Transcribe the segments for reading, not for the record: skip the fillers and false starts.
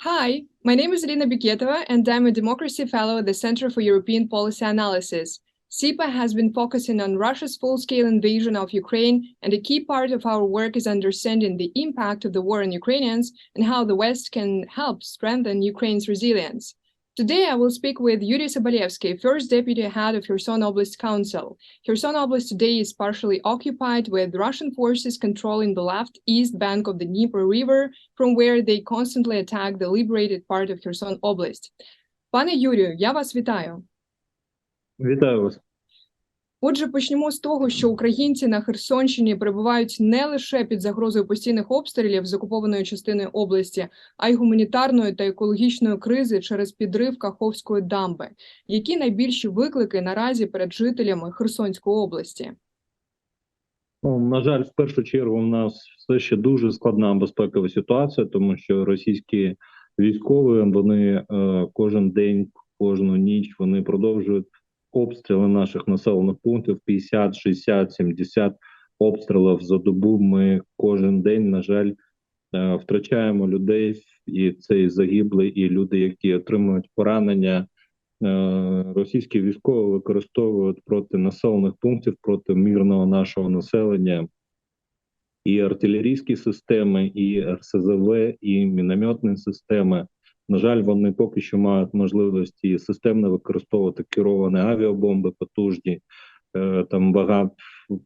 Hi, my name is Irina Biketova, and I'm a Democracy Fellow at the Center for European Policy Analysis. SIPA has been focusing on Russia's full-scale invasion of Ukraine, and a key part of our work is understanding the impact of the war on Ukrainians and how the West can help strengthen Ukraine's resilience. Today, I will speak with Yuri Sobolevsky, first deputy head of Kherson Oblast Council. Kherson Oblast today is partially occupied, with Russian forces controlling the left-east bank of the Dnieper River, from where they constantly attack the liberated part of Kherson Oblast. Пане Юрію, я вас вітаю. Вітаю вас. Отже, почнемо з того, що українці на Херсонщині перебувають не лише під загрозою постійних обстрілів з окупованої частини області, а й гуманітарної та екологічної кризи через підрив Каховської дамби. Які найбільші виклики наразі перед жителями Херсонської області? На жаль, в першу чергу у нас все ще дуже складна безпекова ситуація, тому що російські військові, вони кожен день, кожну ніч вони продовжують обстріли наших населених пунктів, 50, 60, 70 обстрілів за добу. Ми кожен день, на жаль, втрачаємо людей, і це і загиблі, і люди, які отримують поранення. Російські військові використовують проти населених пунктів, проти мирного нашого населення і артилерійські системи, і РСЗВ, і мінометні системи. На жаль, вони поки що мають можливості системно використовувати керовані авіабомби потужні, там вага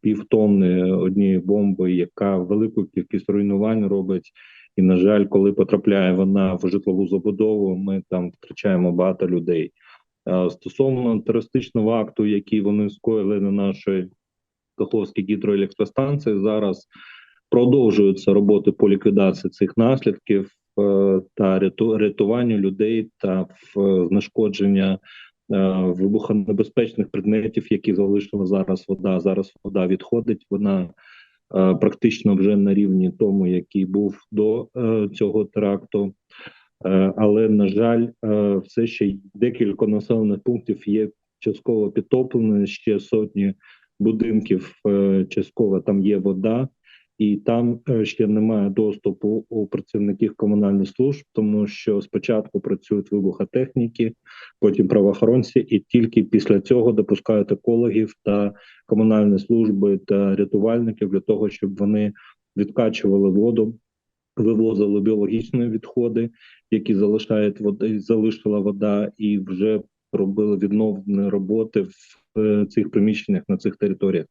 півтонни однієї бомби, яка велику кількість руйнувань робить. І, на жаль, коли потрапляє вона в житлову забудову, ми там втрачаємо багато людей. Стосовно терористичного акту, який вони скоїли на нашій Каховській гідроелектростанції, зараз продовжуються роботи по ліквідації цих наслідків та рятуванню людей та знешкодження вибухонебезпечних предметів, які залишила зараз вода. Зараз вода відходить, вона практично вже на рівні тому, який був до цього теракту. Але, на жаль, все ще декілька населених пунктів є частково підтоплені, ще сотні будинків частково там є вода, і там ще немає доступу у працівників комунальних служб, тому що спочатку працюють вибухотехніки, потім правоохоронці, і тільки після цього допускають екологів та комунальні служби та рятувальників для того, щоб вони відкачували воду, вивозили біологічні відходи, які залишила вода, і вже робили відновлені роботи в цих приміщеннях на цих територіях.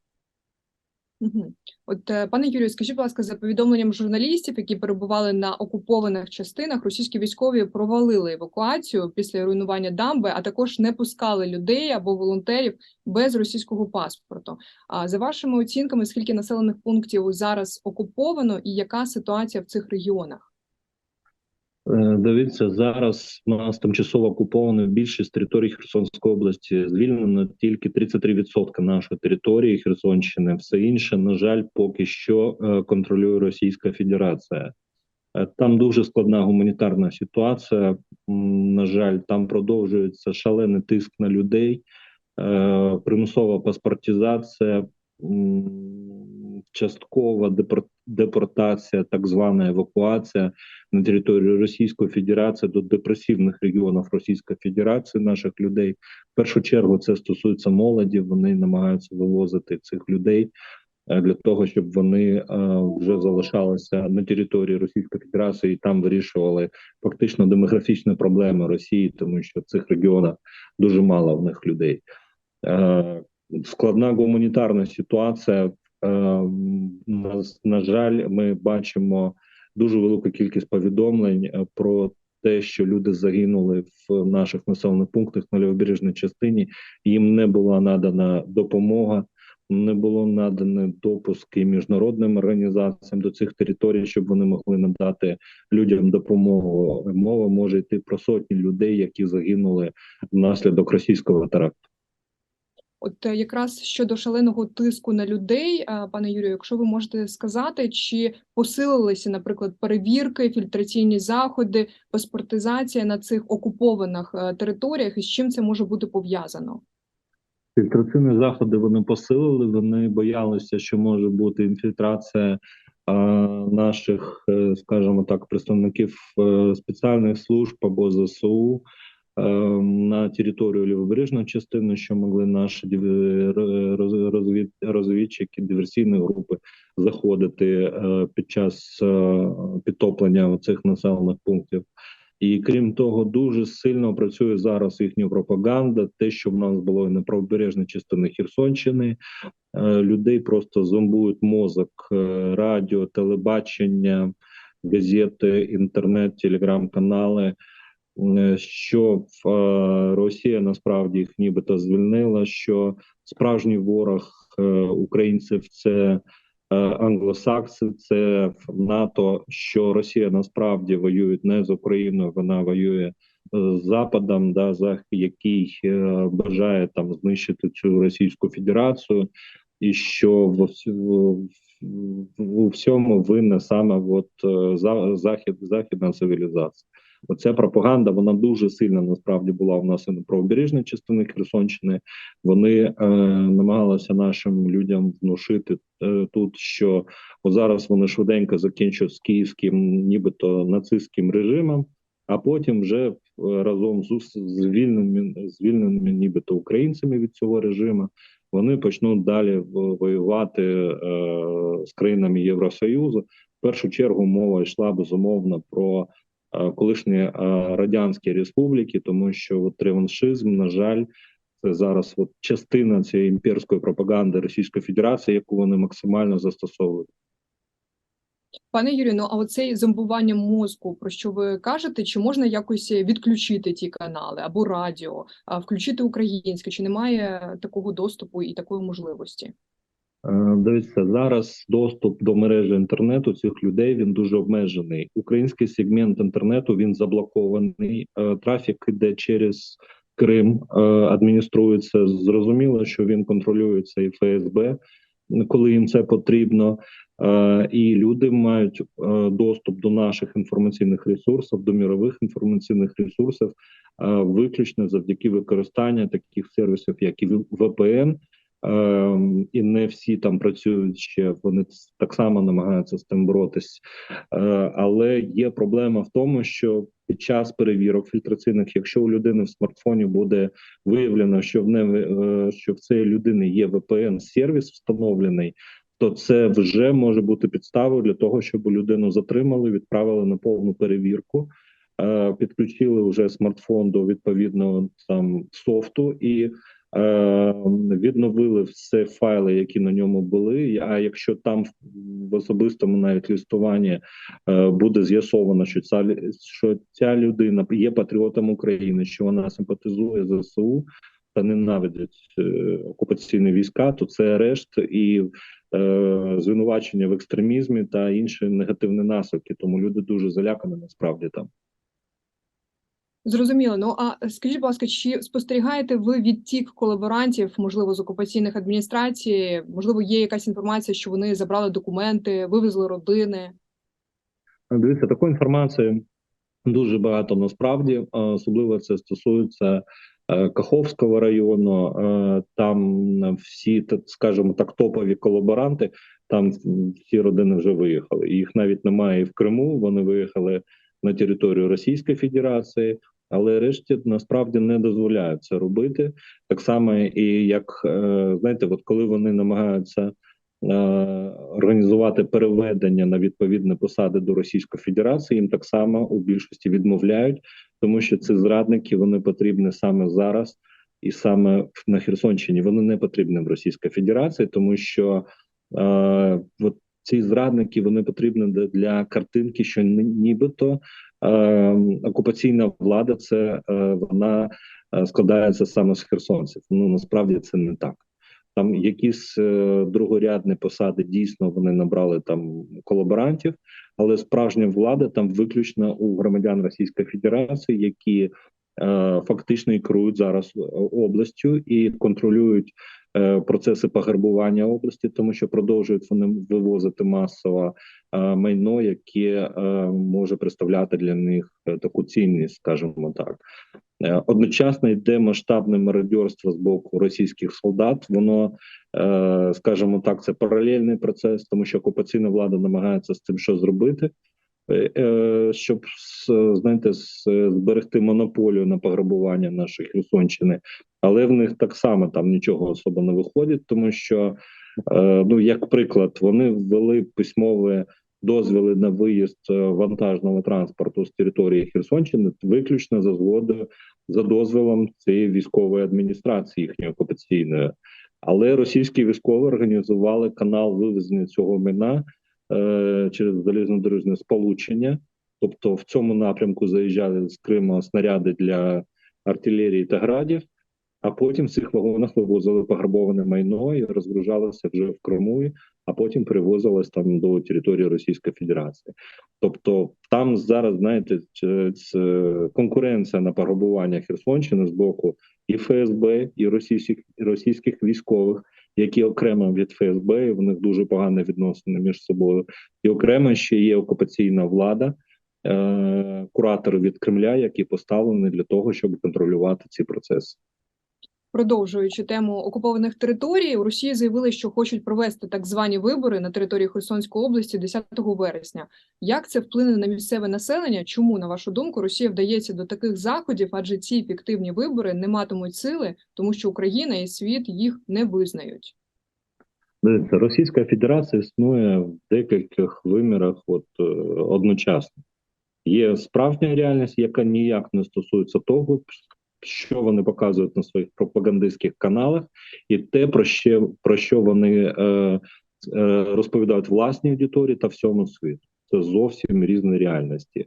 От, пане Юрію, скажіть, будь ласка, за повідомленням журналістів, які перебували на окупованих частинах, російські військові провалили евакуацію після руйнування дамби, а також не пускали людей або волонтерів без російського паспорту. А за вашими оцінками, скільки населених пунктів зараз окуповано і яка ситуація в цих регіонах? Дивіться, зараз у нас тимчасово окуповано більшість територій Херсонської області. Звільнено тільки 33% нашої території Херсонщини. Все інше, на жаль, поки що контролює Російська Федерація. Там дуже складна гуманітарна ситуація. На жаль, там продовжується шалений тиск на людей, примусова паспортизація, часткова депортація, так звана евакуація на територію Російської Федерації до депресивних регіонів Російської Федерації наших людей. В першу чергу це стосується молоді, вони намагаються вивозити цих людей для того, щоб вони вже залишалися на території Російської Федерації і там вирішували фактично демографічні проблеми Росії, тому що в цих регіонах дуже мало в них людей. Складна гуманітарна ситуація. На жаль, ми бачимо дуже велику кількість повідомлень про те, що люди загинули в наших населених пунктах на лівобережній частині. Їм не була надана допомога, не було надані допуски міжнародним організаціям до цих територій, щоб вони могли надати людям допомогу. Мова може йти про сотні людей, які загинули внаслідок російського теракту. От якраз щодо шаленого тиску на людей, пане Юрію, якщо ви можете сказати, чи посилилися, наприклад, перевірки, фільтраційні заходи, паспортизація на цих окупованих територіях, і з чим це може бути пов'язано? Фільтраційні заходи вони посилили, вони боялися, що може бути інфільтрація наших, скажімо так, представників спеціальних служб або ЗСУ на територію лівобережної частини, що могли наші розвідчики, диверсійні групи заходити під час підтоплення цих населених пунктів. І крім того, дуже сильно працює зараз їхня пропаганда. Те, що в нас було і на правобережній частині Херсонщини, людей просто зомбують мозок, радіо, телебачення, газети, інтернет, телеграм-канали, що Росія насправді їх нібито звільнила, що справжній ворог українців – це англосакси, це НАТО, що Росія насправді воює не з Україною, вона воює з Западом, який бажає там знищити цю Російську Федерацію, і що у всьому винна саме західна цивілізація. Оця пропаганда, вона дуже сильно насправді була в нас і на правобережній частині Херсонщини. Вони намагалися нашим людям внушити тут, що зараз вони швиденько закінчать з київським, нібито нацистським режимом, а потім вже разом з звільненими нібито українцями від цього режиму вони почнуть далі воювати з країнами Євросоюзу. В першу чергу мова йшла безумовно про колишні радянські республіки, тому що реваншизм, на жаль, це зараз частина цієї імперської пропаганди Російської Федерації, яку вони максимально застосовують. Пане Юрію, ну а оцей зомбування мозку, про що ви кажете, чи можна якось відключити ті канали або радіо, включити українське, чи немає такого доступу і такої можливості? Дивіться, зараз доступ до мережі інтернету цих людей, він дуже обмежений. Український сегмент інтернету, він заблокований, трафік йде через Крим, адмініструється. Зрозуміло, що він контролюється і ФСБ, коли їм це потрібно. І люди мають доступ до наших інформаційних ресурсів, до мірових інформаційних ресурсів, виключно завдяки використанню таких сервісів, як і VPN, і не всі там працюють ще, вони так само намагаються з тим боротись. Але є проблема в тому, що під час перевірок фільтраційних, якщо у людини в смартфоні буде виявлено, що в цієї людини є VPN-сервіс встановлений, то це вже може бути підставою для того, щоб людину затримали, відправили на повну перевірку, підключили вже смартфон до відповідного там софту і відновили все файли, які на ньому були. А якщо там в особистому навіть листуванні буде з'ясовано, що ця людина є патріотом України, що вона симпатизує ЗСУ та ненавидить окупаційні війська, то це арешт і звинувачення в екстремізмі та інші негативні наслідки. Тому люди дуже залякані насправді там. Зрозуміло. Ну а скажіть, будь ласка, чи спостерігаєте ви відтік колаборантів, можливо, з окупаційних адміністрацій? Можливо, є якась інформація, що вони забрали документи, вивезли родини? Дивіться, такої інформації дуже багато насправді, особливо це стосується Каховського району. Там всі, скажімо так, топові колаборанти, там всі родини вже виїхали. Їх навіть немає і в Криму, вони виїхали на територію Російської Федерації, але решті насправді не дозволяють це робити. Так само і як, знаєте, от коли вони намагаються організувати переведення на відповідні посади до Російської Федерації, їм так само у більшості відмовляють, тому що ці зрадники, вони потрібні саме зараз і саме на Херсонщині. Вони не потрібні в Російській Федерації, тому що от ці зрадники, вони потрібні для картинки, що нібито окупаційна влада, вона складається саме з херсонців. Ну, насправді це не так. Там якісь другорядні посади, дійсно, вони набрали там колаборантів, але справжня влада там виключно у громадян Російської Федерації, які фактично і керують зараз областю і контролюють процеси пограбування області, тому що продовжують вони вивозити масово майно, яке може представляти для них таку цінність, скажімо так. Одночасно йде масштабне мародерство з боку російських солдат. Воно, скажімо так, це паралельний процес, тому що окупаційна влада намагається з цим що зробити, щоб, знаєте, зберегти монополію на пограбування нашої Херсонщини. Але в них так само там нічого особо не виходить, тому що, ну, як приклад, вони ввели письмові дозволи на виїзд вантажного транспорту з території Херсонщини виключно за згодою, за дозволом цієї військової адміністрації їхньої окупаційної. Але російські військові організували канал вивезення цього майна через залізнодорожне сполучення. Тобто в цьому напрямку заїжджали з Криму снаряди для артилерії та градів, а потім в цих вагонах вивозили пограбоване майно і розгружалося вже в Криму, а потім перевозилось там до території Російської Федерації. Тобто там зараз, знаєте, конкуренція на пограбування Херсонщини з боку і ФСБ, і російських військових, які окремо від ФСБ, і в них дуже погані відносини між собою, і окремо ще є окупаційна влада, куратори від Кремля, які поставлені для того, щоб контролювати ці процеси. Продовжуючи тему окупованих територій, у Росії заявили, що хочуть провести так звані вибори на території Херсонської області 10 вересня. Як це вплине на місцеве населення? Чому, на вашу думку, Росія вдається до таких заходів, адже ці фіктивні вибори не матимуть сили, тому що Україна і світ їх не визнають? Російська Федерація існує в декількох вимірах одночасно. Є справжня реальність, яка ніяк не стосується того, що вони показують на своїх пропагандистських каналах, і те, про що вони розповідають власній аудиторії та всьому світу. Це зовсім різні реальності.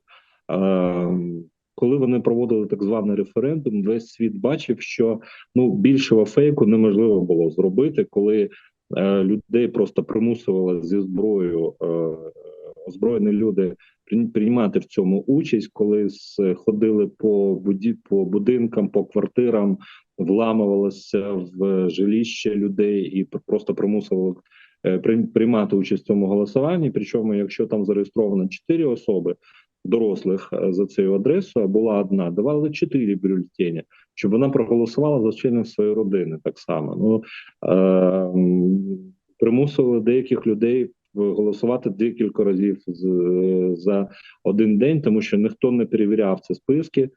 Коли вони проводили так званий референдум, весь світ бачив, що більшого фейку неможливо було зробити, коли людей просто примусували зі зброєю озброєні люди приймати в цьому участь, коли ходили по будинкам, по квартирам, вламувалися в жилища людей і просто примусували приймати участь в цьому голосуванні. Причому, якщо там зареєстровано 4 особи, дорослих за цією адресою, а була одна, давали 4 бюлетені, щоб вона проголосувала за членів своєї родини так само. Примусили деяких людей голосувати декілька разів за один день, тому що ніхто не перевіряв ці списки.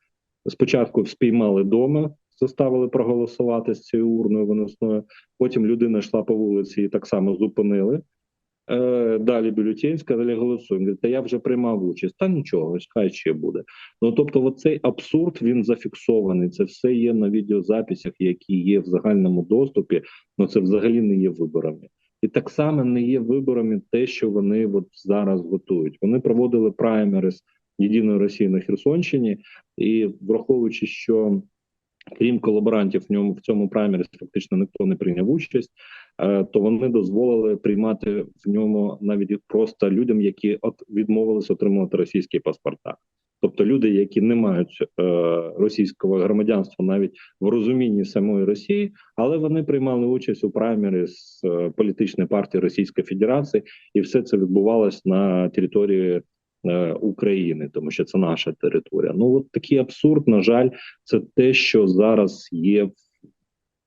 Спочатку спіймали вдома, заставили проголосувати з цією урною виносною, потім людина йшла по вулиці і так само зупинили. Далі бюлетень, сказали, голосуємо. Говорить, та я вже приймав участь. Та нічого, хай ще буде. Тобто оцей абсурд, він зафіксований. Це все є на відеозаписях, які є в загальному доступі, але це взагалі не є виборами. І так само не є виборами те, що вони зараз готують. Вони проводили праймерис Єдиної Росії на Херсонщині, і враховуючи, що крім колаборантів в цьому праймерисі фактично ніхто не прийняв участь, то вони дозволили приймати в ньому навіть просто людям, які відмовились отримувати російські паспорта. Тобто люди, які не мають російського громадянства навіть в розумінні самої Росії, але вони приймали участь у праймері з політичної партії Російської Федерації, і все це відбувалось на території України, тому що це наша територія. Такий абсурд, на жаль, це те, що зараз є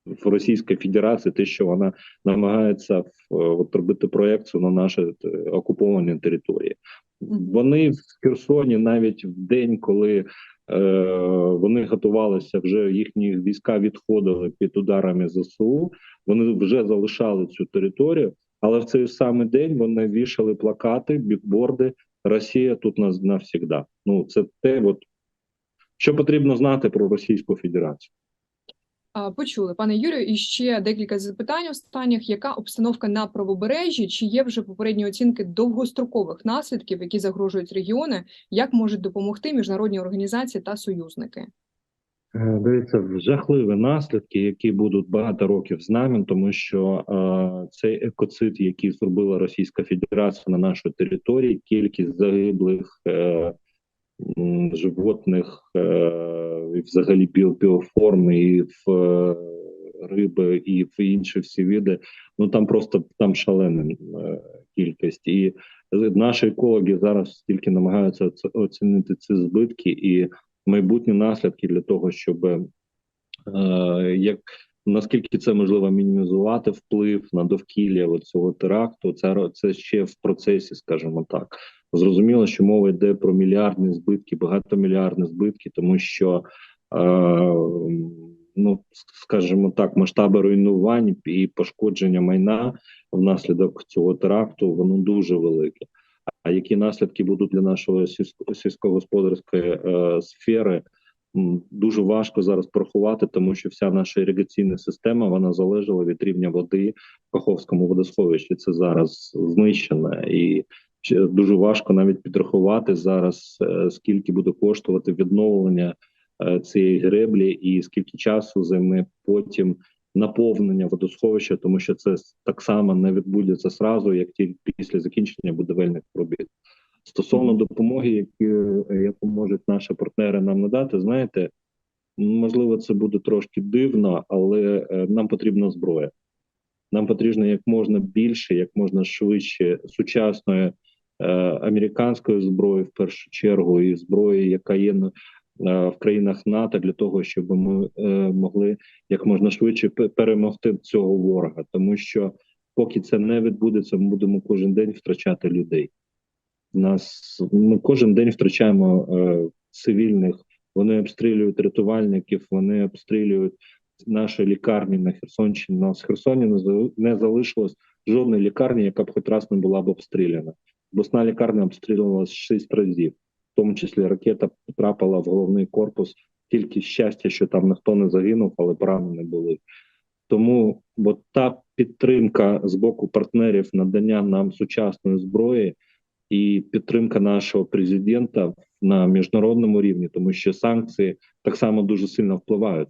в Російській Федерації, те, що вона намагається робити проєкцію на наші окуповані території. Вони в Херсоні навіть в день, коли вони готувалися, вже їхні війська відходили під ударами ЗСУ, вони вже залишали цю територію, але в цей самий день вони вішали плакати, бікборди «Росія тут навсегда». Це те, що потрібно знати про Російську Федерацію. Почули, пане Юрію, і ще декілька запитань останніх. Яка обстановка на правобережжі? Чи є вже попередні оцінки довгострокових наслідків, які загрожують регіони? Як можуть допомогти міжнародні організації та союзники? Дивіться, жахливі наслідки, які будуть багато років з нами, тому що цей екоцид, який зробила Російська Федерація на нашій території, кількість загиблих животних, і взагалі біоформ, і в риби, і в інші всі види, там шалена кількість. І наші екологи зараз тільки намагаються оцінити ці збитки і майбутні наслідки для того, щоб наскільки це можливо мінімізувати вплив на довкілля цього теракту, це ще в процесі, скажімо так. Зрозуміло, що мова йде про мільярдні збитки, багатомільярдні збитки, тому що скажімо так, масштаби руйнувань і пошкодження майна внаслідок цього теракту, воно дуже велике. А які наслідки будуть для нашої сільськогосподарської сфери, дуже важко зараз порахувати, тому що вся наша іригаційна система, вона залежала від рівня води в Каховському водосховищі. Це зараз знищено, і дуже важко навіть підрахувати зараз, скільки буде коштувати відновлення цієї греблі і скільки часу займе потім наповнення водосховища, тому що це так само не відбудеться зразу, як тільки після закінчення будівельних робіт. Стосовно допомоги, яку можуть наші партнери нам надати, знаєте, можливо, це буде трошки дивно, але нам потрібна зброя. Нам потрібно як можна більше, як можна швидше сучасної американської зброї, в першу чергу, і зброї, яка є в країнах НАТО, для того, щоб ми могли як можна швидше перемогти цього ворога. Тому що поки це не відбудеться, ми будемо кожен день втрачати людей. Ми кожен день втрачаємо цивільних, вони обстрілюють рятувальників, вони обстрілюють наші лікарні на Херсонщині. У нас в Херсоні не залишилось жодної лікарні, яка б хоч раз не була б обстріляна. Обласна лікарня обстрілювалася 6 разів, в тому числі ракета потрапила в головний корпус, тільки щастя, що там ніхто не загинув, але поранені були. Тому та підтримка з боку партнерів, надання нам сучасної зброї, і підтримка нашого президента на міжнародному рівні, тому що санкції так само дуже сильно впливають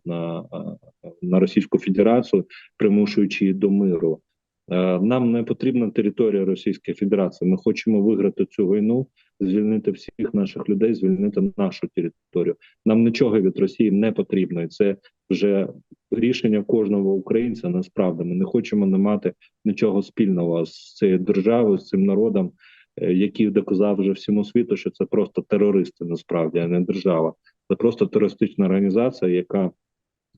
на Російську Федерацію, примушуючи її до миру. Нам не потрібна територія Російської Федерації. Ми хочемо виграти цю війну, звільнити всіх наших людей, звільнити нашу територію. Нам нічого від Росії не потрібно. І це вже рішення кожного українця, насправді. Ми не хочемо не мати нічого спільного з цією державою, з цим народом, який доказав вже всьому світу, що це просто терористи, насправді, а не держава. Це просто терористична організація, яка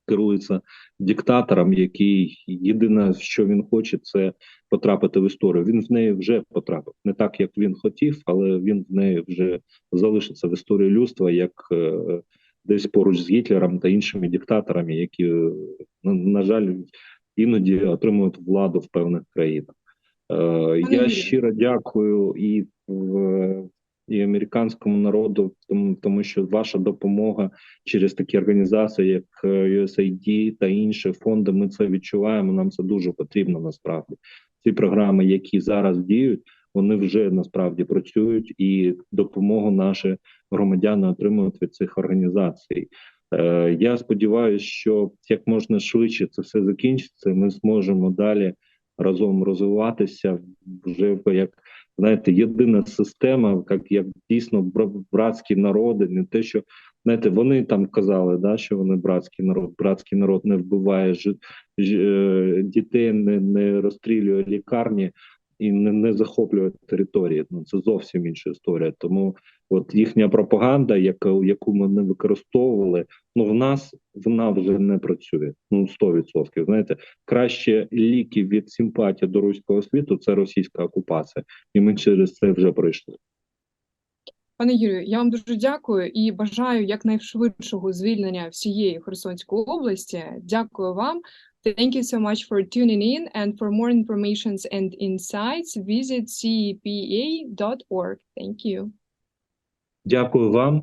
керується диктатором, який єдине, що він хоче, це потрапити в історію. Він в неї вже потрапив. Не так, як він хотів, але він в неї вже залишиться в історії людства, як десь поруч з Гітлером та іншими диктаторами, які, на жаль, іноді отримують владу в певних країнах. Я щиро дякую і американському народу, тому що ваша допомога через такі організації, як USAID та інші фонди, ми це відчуваємо, нам це дуже потрібно насправді. Ці програми, які зараз діють, вони вже насправді працюють, і допомогу наші громадяни отримують від цих організацій. Я сподіваюся, що як можна швидше це все закінчиться, ми зможемо далі разом розвиватися вже як, знаєте, єдина система, як дійсно братські народи, не те, що, знаєте, вони там казали, що вони братський народ не вбиває дітей, не розстрілює лікарні і не захоплює території. Це зовсім інша історія. Тому їхня пропаганда, яку ми не використовували, вона вже не працює. 100%. Знаєте, краще ліки від симпатії до руського світу – це російська окупація. І ми через це вже пройшли. Пане Юрію, я вам дуже дякую і бажаю якнайшвидшого звільнення всієї Херсонської області. Дякую вам. Thank you so much for tuning in, and for more information and insights, visit cepa.org. Thank you. Дякую вам.